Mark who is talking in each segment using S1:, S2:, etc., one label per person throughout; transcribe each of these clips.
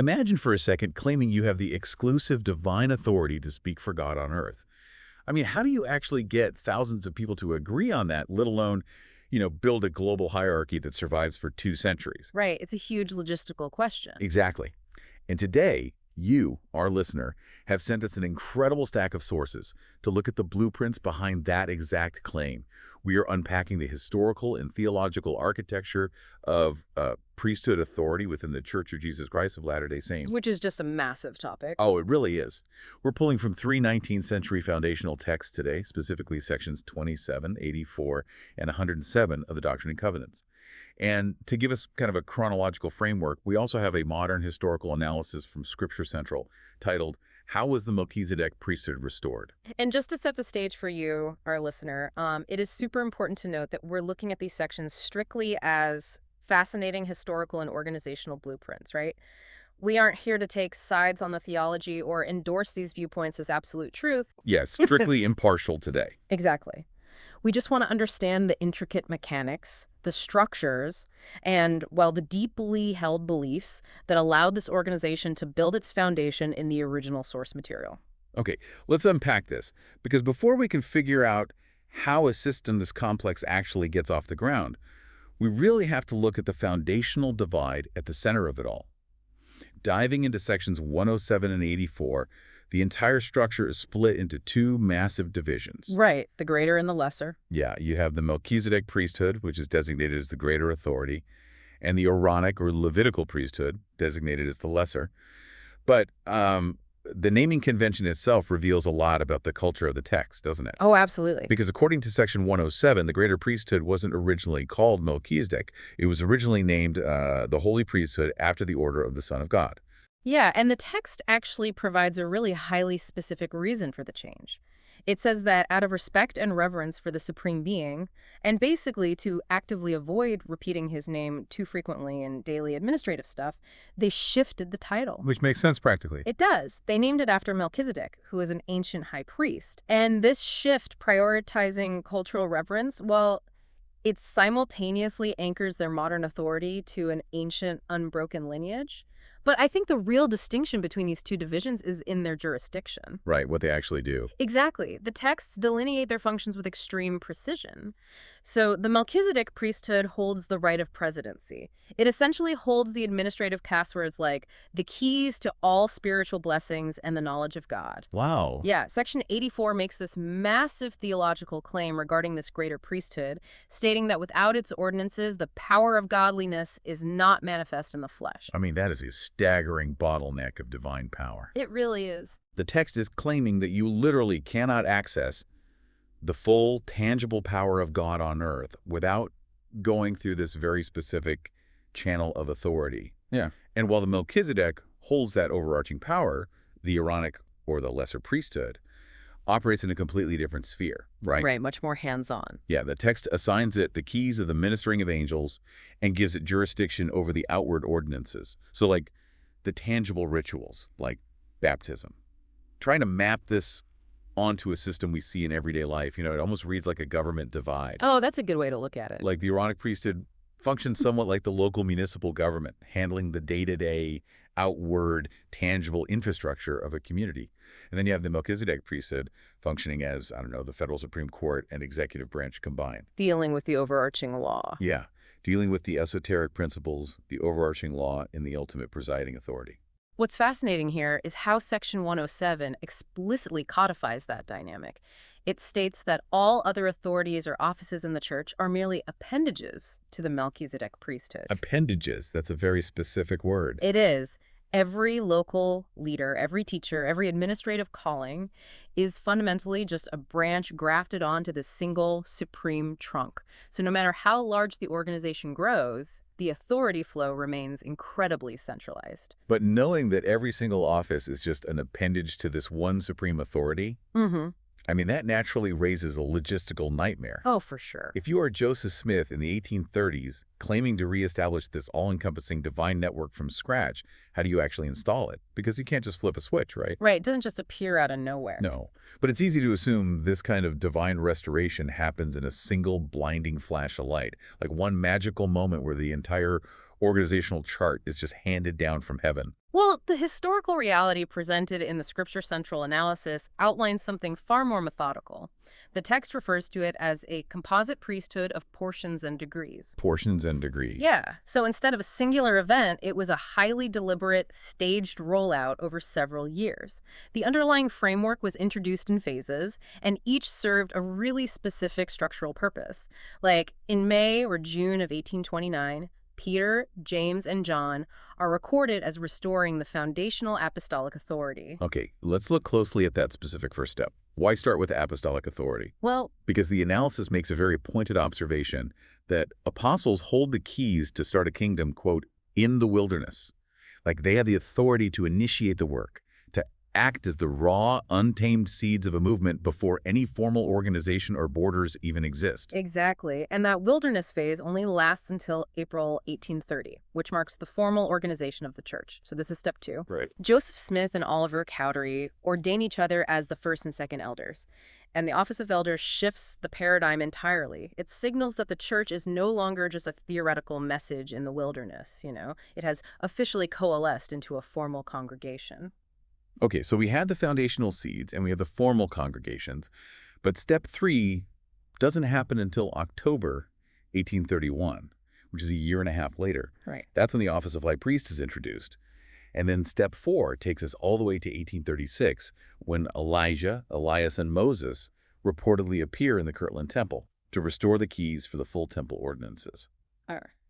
S1: Imagine for a second claiming you have the exclusive divine authority to speak for God on earth. I mean, how do you actually get thousands of people to agree on that, let alone, build a global hierarchy that survives for 2 centuries?
S2: Right. It's a huge logistical question.
S1: Exactly. And today, you, our listener, have sent us an incredible stack of sources to look at the blueprints behind that exact claim. We are unpacking the historical and theological architecture of priesthood authority within the Church of Jesus Christ of Latter-day Saints.
S2: Which is just a massive topic.
S1: Oh, it really is. We're pulling from 3 19th century foundational texts today, specifically sections 27, 84, and 107 of the Doctrine and Covenants. And to give us kind of a chronological framework, we also have a modern historical analysis from Scripture Central titled, How Was the Melchizedek Priesthood Restored?
S2: And just to set the stage for you, our listener, it is super important to note that we're looking at these sections strictly as fascinating historical and organizational blueprints, right? We aren't here to take sides on the theology or endorse these viewpoints as absolute truth.
S1: Yes, strictly impartial today.
S2: Exactly. We just want to understand the intricate mechanics, the structures, and, well, the deeply held beliefs that allowed this organization to build its foundation in the original source material.
S1: Okay, let's unpack this, because before we can figure out how a system this complex actually gets off the ground, we really have to look at the foundational divide at the center of it all. Diving into sections 107 and 84, the entire structure is split into 2 massive divisions.
S2: Right, the greater and the lesser.
S1: Yeah, you have the Melchizedek priesthood, which is designated as the greater authority, and the Aaronic or Levitical priesthood, designated as the lesser. But the naming convention itself reveals a lot about the culture of the text, doesn't it?
S2: Oh, absolutely.
S1: Because according to section 107, the greater priesthood wasn't originally called Melchizedek. It was originally named the Holy Priesthood after the order of the Son of God.
S2: Yeah, and the text actually provides a really highly specific reason for the change. It says that out of respect and reverence for the Supreme Being, and basically to actively avoid repeating his name too frequently in daily administrative stuff, they shifted the title.
S1: Which makes sense practically.
S2: It does. They named it after Melchizedek, who is an ancient high priest. And this shift prioritizing cultural reverence, well, it simultaneously anchors their modern authority to an ancient, unbroken lineage. But I think the real distinction between these 2 divisions is in their jurisdiction.
S1: Right, what they actually do.
S2: Exactly. The texts delineate their functions with extreme precision. So the Melchizedek priesthood holds the right of presidency. It essentially holds the administrative passwords like the keys to all spiritual blessings and the knowledge of God.
S1: Wow.
S2: Yeah, section 84 makes this massive theological claim regarding this greater priesthood, stating that without its ordinances, the power of godliness is not manifest in the flesh.
S1: I mean, that is a staggering bottleneck of divine power.
S2: It really is.
S1: The text is claiming that you literally cannot access the full, tangible power of God on earth without going through this very specific channel of authority. Yeah. And while the Melchizedek holds that overarching power, the Aaronic, or the lesser priesthood, operates in a completely different sphere, right?
S2: Right, much more hands-on.
S1: Yeah, the text assigns it the keys of the ministering of angels and gives it jurisdiction over the outward ordinances. So like the tangible rituals, like baptism. Trying to map this onto a system we see in everyday life, it almost reads like a government divide.
S2: Oh, that's a good way to look at it.
S1: Like the Aaronic priesthood functions somewhat like the local municipal government, handling the day-to-day, outward, tangible infrastructure of a community. And then you have the Melchizedek priesthood functioning as, the federal Supreme Court and executive branch combined.
S2: Dealing with the overarching law.
S1: Yeah, dealing with the esoteric principles, the overarching law, and the ultimate presiding authority.
S2: What's fascinating here is how Section 107 explicitly codifies that dynamic. It states that all other authorities or offices in the church are merely appendages to the Melchizedek priesthood.
S1: Appendages, that's a very specific word.
S2: It is. Every local leader, every teacher, every administrative calling is fundamentally just a branch grafted onto the single supreme trunk. So no matter how large the organization grows, the authority flow remains incredibly centralized.
S1: But knowing that every single office is just an appendage to this one supreme authority, that naturally raises a logistical nightmare.
S2: Oh, for sure.
S1: If you are Joseph Smith in the 1830s, claiming to reestablish this all-encompassing divine network from scratch, how do you actually install it? Because you can't just flip a switch, right?
S2: Right. It doesn't just appear out of nowhere.
S1: No. But it's easy to assume this kind of divine restoration happens in a single blinding flash of light, like one magical moment where the entire organizational chart is just handed down from heaven.
S2: Well, the historical reality presented in the Scripture Central analysis outlines something far more methodical. The text refers to it as a composite priesthood of portions and degrees.
S1: Portions and degree.
S2: Yeah, so instead of a singular event, it was a highly deliberate, staged rollout over several years. The underlying framework was introduced in phases, and each served a really specific structural purpose. Like, in May or June of 1829, Peter, James, and John are recorded as restoring the foundational apostolic authority.
S1: Okay, let's look closely at that specific first step. Why start with apostolic authority?
S2: Well,
S1: Because the analysis makes a very pointed observation that apostles hold the keys to start a kingdom, quote, in the wilderness. Like they have the authority to initiate the work, to act as the raw, untamed seeds of a movement before any formal organization or borders even exist.
S2: exactly. And that wilderness phase only lasts until April 1830, which marks the formal organization of the church. So this is step 2.
S1: Right.
S2: Joseph Smith and Oliver Cowdery ordain each other as the first and second elders. And the office of elder shifts the paradigm entirely. It signals that the church is no longer just a theoretical message in the wilderness, It has officially coalesced into a formal congregation.
S1: Okay, so we had the foundational seeds and we have the formal congregations, but step 3 doesn't happen until October 1831, which is a year and a half later.
S2: Right.
S1: That's when the office of high priest is introduced. And then step 4 takes us all the way to 1836, when Elijah, Elias, and Moses reportedly appear in the Kirtland Temple to restore the keys for the full temple ordinances.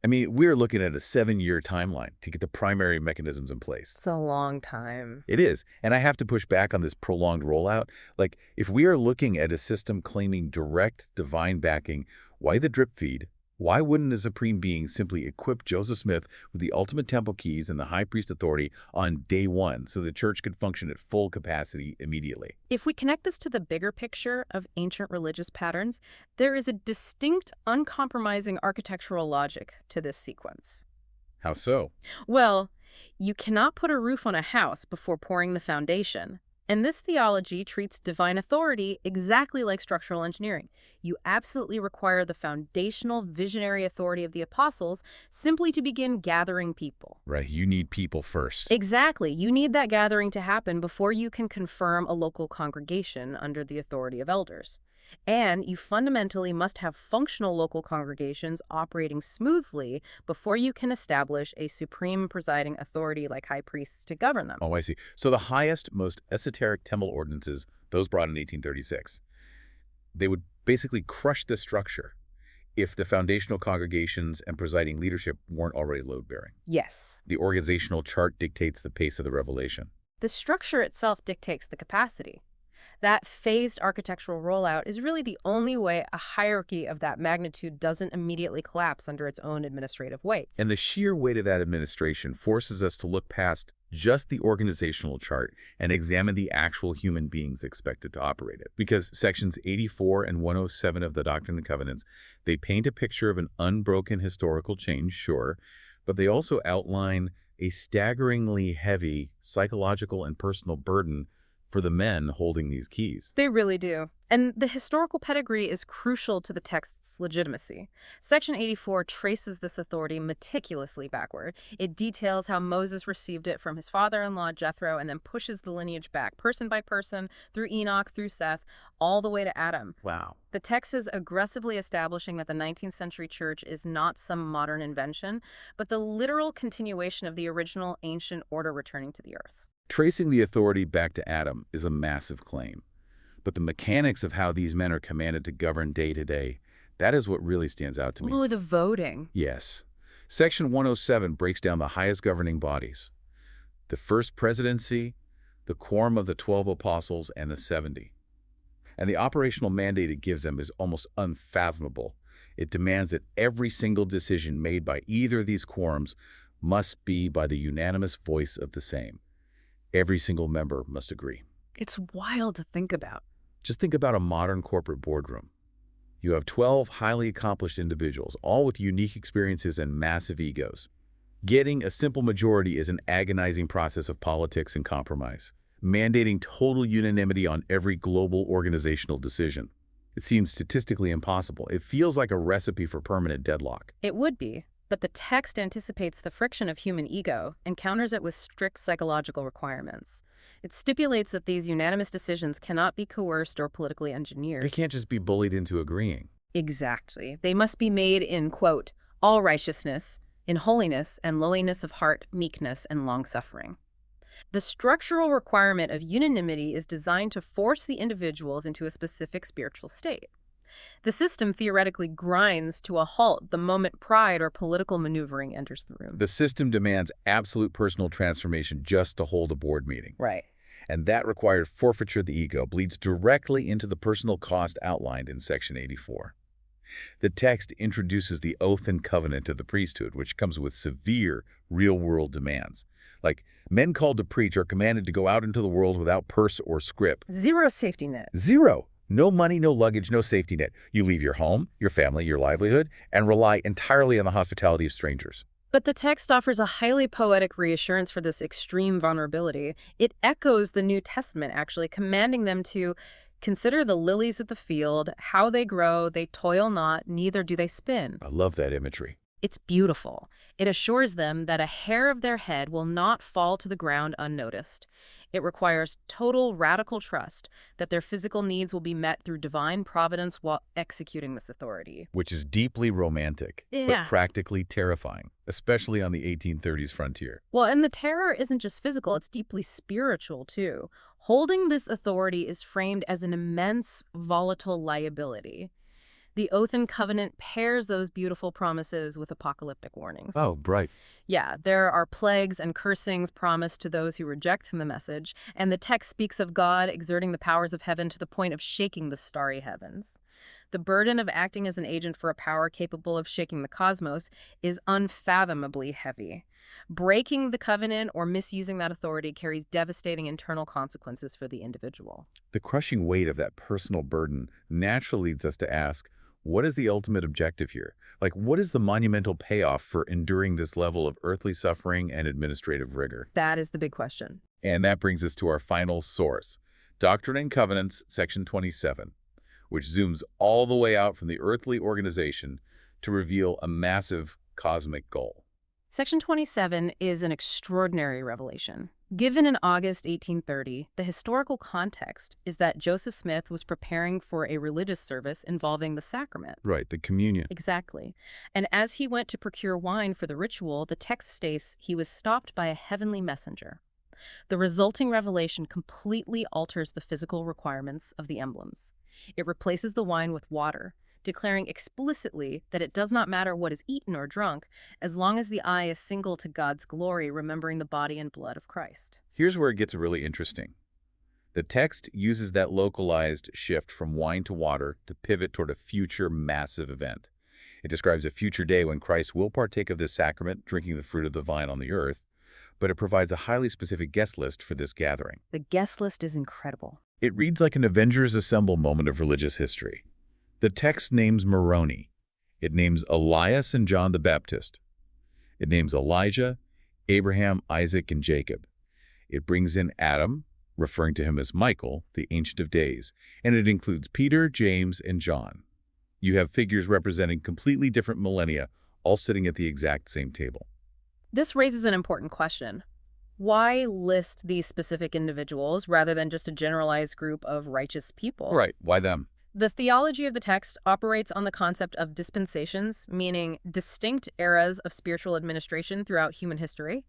S1: I mean, we're looking at a 7-year timeline to get the primary mechanisms in place.
S2: It's a long time.
S1: It is. And I have to push back on this prolonged rollout. Like, if we are looking at a system claiming direct divine backing, why the drip feed? Why wouldn't a supreme being simply equip Joseph Smith with the ultimate temple keys and the high priest authority on day 1 so the church could function at full capacity immediately?
S2: If we connect this to the bigger picture of ancient religious patterns, there is a distinct, uncompromising architectural logic to this sequence.
S1: How so?
S2: Well, you cannot put a roof on a house before pouring the foundation. And this theology treats divine authority exactly like structural engineering. You absolutely require the foundational visionary authority of the apostles simply to begin gathering people.
S1: Right, you need people first.
S2: Exactly. You need that gathering to happen before you can confirm a local congregation under the authority of elders. And you fundamentally must have functional local congregations operating smoothly before you can establish a supreme presiding authority like high priests to govern them.
S1: Oh, I see. So the highest, most esoteric temple ordinances, those brought in 1836, they would basically crush the structure if the foundational congregations and presiding leadership weren't already load-bearing.
S2: Yes.
S1: The organizational chart dictates the pace of the revelation.
S2: The structure itself dictates the capacity. That phased architectural rollout is really the only way a hierarchy of that magnitude doesn't immediately collapse under its own administrative weight.
S1: And the sheer weight of that administration forces us to look past just the organizational chart and examine the actual human beings expected to operate it. Because sections 84 and 107 of the Doctrine and Covenants, they paint a picture of an unbroken historical change, sure, but they also outline a staggeringly heavy psychological and personal burden for the men holding these keys.
S2: They really do. And the historical pedigree is crucial to the text's legitimacy. Section 84 traces this authority meticulously backward. It details how Moses received it from his father-in-law Jethro and then pushes the lineage back person by person through Enoch, through Seth, all the way to Adam.
S1: Wow.
S2: The text is aggressively establishing that the 19th century church is not some modern invention, but the literal continuation of the original ancient order returning to the earth.
S1: Tracing the authority back to Adam is a massive claim. But the mechanics of how these men are commanded to govern day to day, that is what really stands out to me.
S2: Oh, the voting.
S1: Yes. Section 107 breaks down the highest governing bodies. The first presidency, the quorum of the 12 apostles, and the 70. And the operational mandate it gives them is almost unfathomable. It demands that every single decision made by either of these quorums must be by the unanimous voice of the same. Every single member must agree.
S2: It's wild to think about.
S1: Just think about a modern corporate boardroom. You have 12 highly accomplished individuals, all with unique experiences and massive egos. Getting a simple majority is an agonizing process of politics and compromise, mandating total unanimity on every global organizational decision. It seems statistically impossible. It feels like a recipe for permanent deadlock.
S2: It would be. But the text anticipates the friction of human ego and counters it with strict psychological requirements. It stipulates that these unanimous decisions cannot be coerced or politically
S1: They
S2: engineered.
S1: can't just be bullied into agreeing.
S2: Exactly. They must be made in, quote, all righteousness, in holiness and lowliness of heart, meekness, and long-suffering. The structural requirement of unanimity is designed to force the individuals into a specific spiritual state. The system theoretically grinds to a halt the moment pride or political maneuvering enters the room.
S1: The system demands absolute personal transformation just to hold a board meeting.
S2: Right.
S1: And that required forfeiture of the ego bleeds directly into the personal cost outlined in Section 84. The text introduces the oath and covenant of the priesthood, which comes with severe real-world demands. Like, men called to preach are commanded to go out into the world without purse or scrip.
S2: Zero safety net.
S1: Zero. No money, no luggage, no safety net. You leave your home, your family, your livelihood, and rely entirely on the hospitality of strangers.
S2: But the text offers a highly poetic reassurance for this extreme vulnerability. It echoes the New Testament, actually, commanding them to consider the lilies of the field, how they grow, they toil not, neither do they spin.
S1: I love that imagery.
S2: It's beautiful. It assures them that a hair of their head will not fall to the ground unnoticed. It requires total radical trust that their physical needs will be met through divine providence while executing this authority.
S1: Which is deeply romantic,
S2: Yeah.
S1: but practically terrifying, especially on the 1830s frontier.
S2: Well, and the terror isn't just physical, it's deeply spiritual, too. Holding this authority is framed as an immense, volatile liability. The Oath and Covenant pairs those beautiful promises with apocalyptic warnings.
S1: Oh, right.
S2: Yeah, there are plagues and cursings promised to those who reject the message, and the text speaks of God exerting the powers of heaven to the point of shaking the starry heavens. The burden of acting as an agent for a power capable of shaking the cosmos is unfathomably heavy. Breaking the covenant or misusing that authority carries devastating internal consequences for the individual.
S1: The crushing weight of that personal burden naturally leads us to ask, what is the ultimate objective here? Like, what is the monumental payoff for enduring this level of earthly suffering and administrative rigor?
S2: That is the big question.
S1: And that brings us to our final source, Doctrine and Covenants, Section 27, which zooms all the way out from the earthly organization to reveal a massive cosmic goal.
S2: Section 27 is an extraordinary revelation. Given in August 1830, the historical context is that Joseph Smith was preparing for a religious service involving the sacrament.
S1: Right, the communion.
S2: Exactly. And as he went to procure wine for the ritual, the text states he was stopped by a heavenly messenger. The resulting revelation completely alters the physical requirements of the emblems. It replaces the wine with water, declaring explicitly that it does not matter what is eaten or drunk, as long as the eye is single to God's glory, remembering the body and blood of Christ.
S1: Here's where it gets really interesting. The text uses that localized shift from wine to water to pivot toward a future massive event. It describes a future day when Christ will partake of this sacrament, drinking the fruit of the vine on the earth, but it provides a highly specific guest list for this gathering.
S2: The guest list is incredible.
S1: It reads like an Avengers Assemble moment of religious history. The text names Moroni. It names Elias and John the Baptist. It names Elijah, Abraham, Isaac, and Jacob. It brings in Adam, referring to him as Michael, the Ancient of Days, and it includes Peter, James, and John. You have figures representing completely different millennia, all sitting at the exact same table.
S2: This raises an important question. Why list these specific individuals rather than just a generalized group of righteous people?
S1: Right, why them?
S2: The theology of the text operates on the concept of dispensations, meaning distinct eras of spiritual administration throughout human history.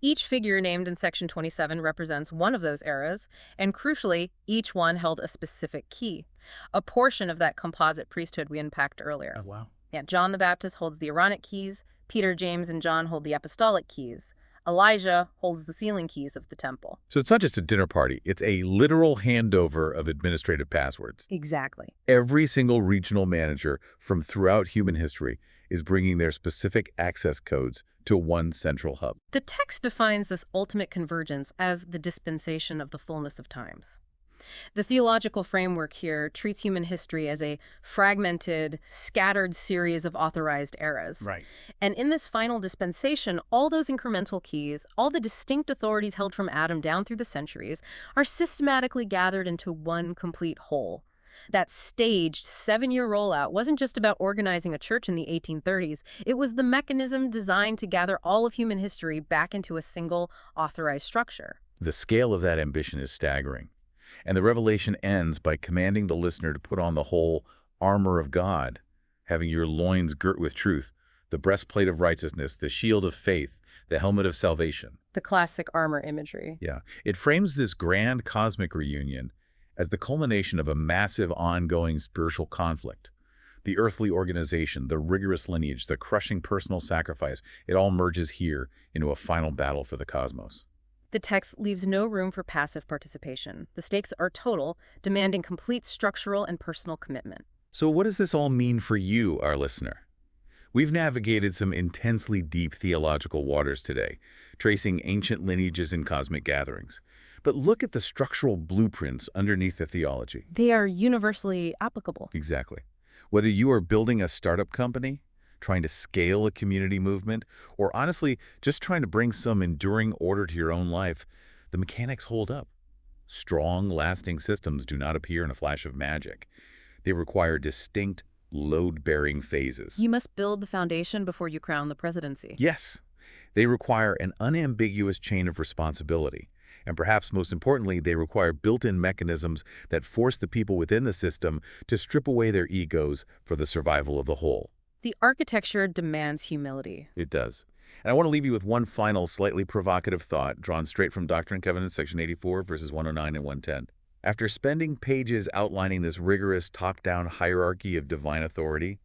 S2: Each figure named in Section 27 represents one of those eras, and crucially, each one held a specific key, a portion of that composite priesthood we unpacked earlier.
S1: Oh, wow.
S2: Yeah, John the Baptist holds the Aaronic keys, Peter, James, and John hold the apostolic keys. Elijah holds the sealing keys of the temple.
S1: So it's not just a dinner party, it's a literal handover of administrative passwords.
S2: Exactly.
S1: Every single regional manager from throughout human history is bringing their specific access codes to one central hub.
S2: The text defines this ultimate convergence as the dispensation of the fullness of times. The theological framework here treats human history as a fragmented, scattered series of authorized eras.
S1: Right.
S2: And in this final dispensation, all those incremental keys, all the distinct authorities held from Adam down through the centuries, are systematically gathered into one complete whole. That staged 7-year rollout wasn't just about organizing a church in the 1830s. It was the mechanism designed to gather all of human history back into a single, authorized structure.
S1: The scale of that ambition is staggering. And the revelation ends by commanding the listener to put on the whole armor of God, having your loins girt with truth, the breastplate of righteousness, the shield of faith, the helmet of salvation.
S2: The classic armor imagery.
S1: Yeah, it frames this grand cosmic reunion as the culmination of a massive ongoing spiritual conflict. The earthly organization, the rigorous lineage, the crushing personal sacrifice, it all merges here into a final battle for the cosmos.
S2: The text leaves no room for passive participation. The stakes are total, demanding complete structural and personal commitment.
S1: So what does this all mean for you, our listener? We've navigated some intensely deep theological waters today, tracing ancient lineages and cosmic gatherings. But look at the structural blueprints underneath the theology.
S2: They are universally applicable.
S1: Exactly. Whether you are building a startup company, trying to scale a community movement, or honestly, just trying to bring some enduring order to your own life, the mechanics hold up. Strong, lasting systems do not appear in a flash of magic. They require distinct, load-bearing phases.
S2: You must build the foundation before you crown the presidency.
S1: Yes, they require an unambiguous chain of responsibility. And perhaps most importantly, they require built-in mechanisms that force the people within the system to strip away their egos for the survival of the whole.
S2: The architecture demands humility.
S1: It does. And I want to leave you with one final, slightly provocative thought drawn straight from Doctrine and Covenants, section 84, verses 109 and 110. After spending pages outlining this rigorous top-down hierarchy of divine authority,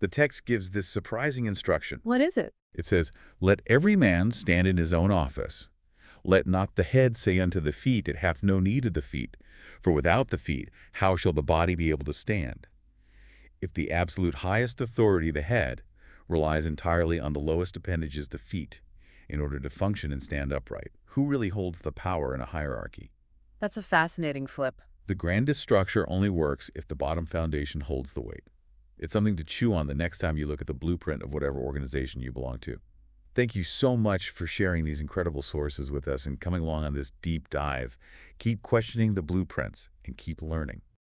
S1: the text gives this surprising instruction.
S2: What is it?
S1: It says, "Let every man stand in his own office. Let not the head say unto the feet, It hath no need of the feet. For without the feet, how shall the body be able to stand?" If the absolute highest authority, the head, relies entirely on the lowest appendages, the feet, in order to function and stand upright, who really holds the power in a hierarchy?
S2: That's a fascinating flip.
S1: The grandest structure only works if the bottom foundation holds the weight. It's something to chew on the next time you look at the blueprint of whatever organization you belong to. Thank you so much for sharing these incredible sources with us and coming along on this deep dive. Keep questioning the blueprints and keep learning.